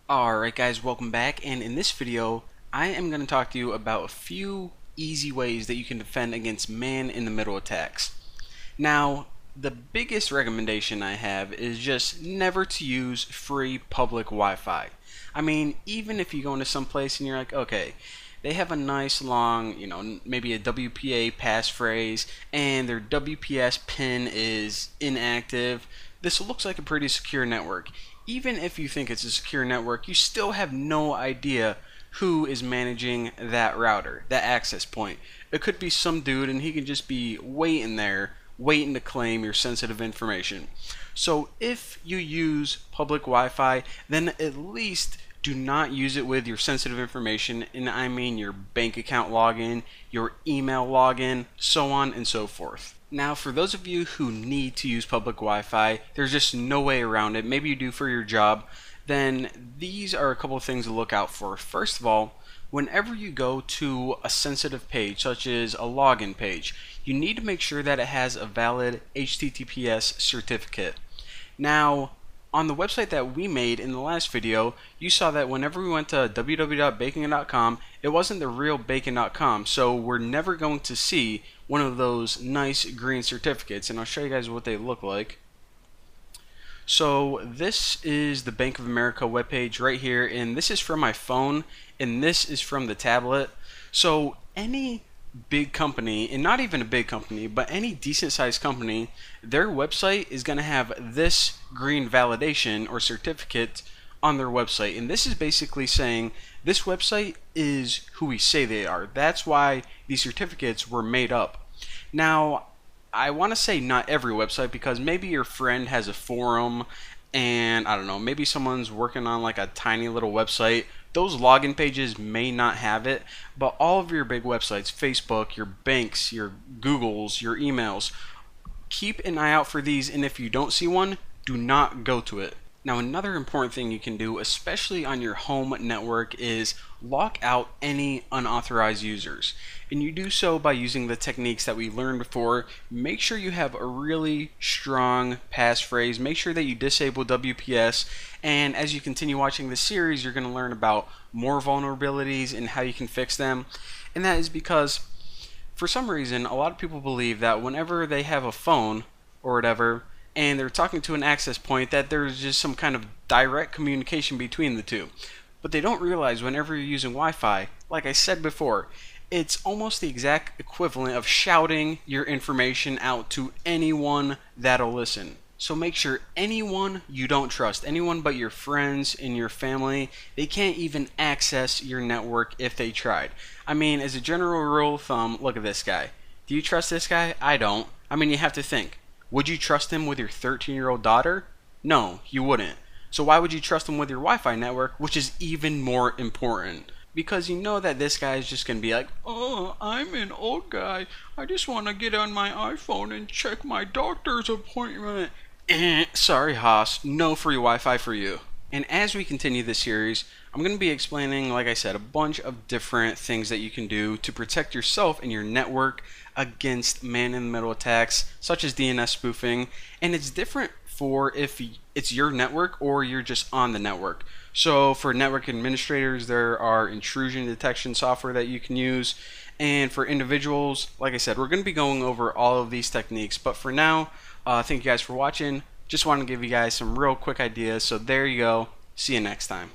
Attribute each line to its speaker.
Speaker 1: Alright guys, welcome back, and in this video I am going to talk to you about a few easy ways that you can defend against man-in-the-middle attacks. Now, the biggest recommendation I have is just never to use free public Wi-Fi. I mean, even if you go into some place and you're like, okay, they have a nice long, maybe a WPA passphrase and their WPS pin is inactive, this looks like a pretty secure network. Even if you think it's a secure network, you still have no idea who is managing that router, that access point. It could be some dude and he can just be waiting there, waiting to claim your sensitive information. So if you use public Wi-Fi, then at least do not use it with your sensitive information, and I mean your bank account login, your email login, so on and so forth. Now, for those of you who need to use public Wi-Fi, there's just no way around it, maybe you do for your job, then these are a couple of things to look out for. First of all, whenever you go to a sensitive page, such as a login page, you need to make sure that it has a valid HTTPS certificate. Now, on the website that we made in the last video, you saw that whenever we went to www.bacon.com, it wasn't the real bacon.com, so we're never going to see one of those nice green certificates, and I'll show you guys what they look like. So this is the Bank of America webpage right here, and this is from my phone, and this is from the tablet. So any big company, and not even a big company, but any decent sized company, their website is going to have this green validation or certificate on their website, and this is basically saying this website is who we say they are. That's why these certificates were made up. Now, I want to say not every website, because maybe your friend has a forum and I don't know, maybe someone's working on like a tiny little website. Those login pages may not have it, but all of your big websites, Facebook, your banks, your Googles, your emails, keep an eye out for these, and if you don't see one, do not go to it. Now, another important thing you can do, especially on your home network, is lock out any unauthorized users. And you do so by using the techniques that we learned before. Make sure you have a really strong passphrase. Make sure that you disable WPS. And as you continue watching this series, you're going to learn about more vulnerabilities and how you can fix them. And that is because, for some reason, a lot of people believe that whenever they have a phone or whatever, and they're talking to an access point, that there's just some kind of direct communication between the two. But they don't realize whenever you're using Wi-Fi, like I said before, it's almost the exact equivalent of shouting your information out to anyone that'll listen. So make sure anyone you don't trust, anyone but your friends and your family, they can't even access your network if they tried. I mean, as a general rule of thumb, look at this guy. Do you trust this guy? I don't. I mean, you have to think. Would you trust him with your 13-year-old daughter? No, you wouldn't. So why would you trust him with your Wi-Fi network, which is even more important? Because you know that this guy is just going to be like, oh, I'm an old guy. I just want to get on my iPhone and check my doctor's appointment. Sorry, Haas, no free Wi-Fi for you. And as we continue this series, I'm going to be explaining, like I said, a bunch of different things that you can do to protect yourself and your network against man-in-the-middle attacks, such as DNS spoofing. And it's different for if it's your network or you're just on the network. So for network administrators, there are intrusion detection software that you can use. And for individuals, like I said, we're going to be going over all of these techniques. But for now, thank you guys for watching. Just want to give you guys some real quick ideas. So there you go. See you next time.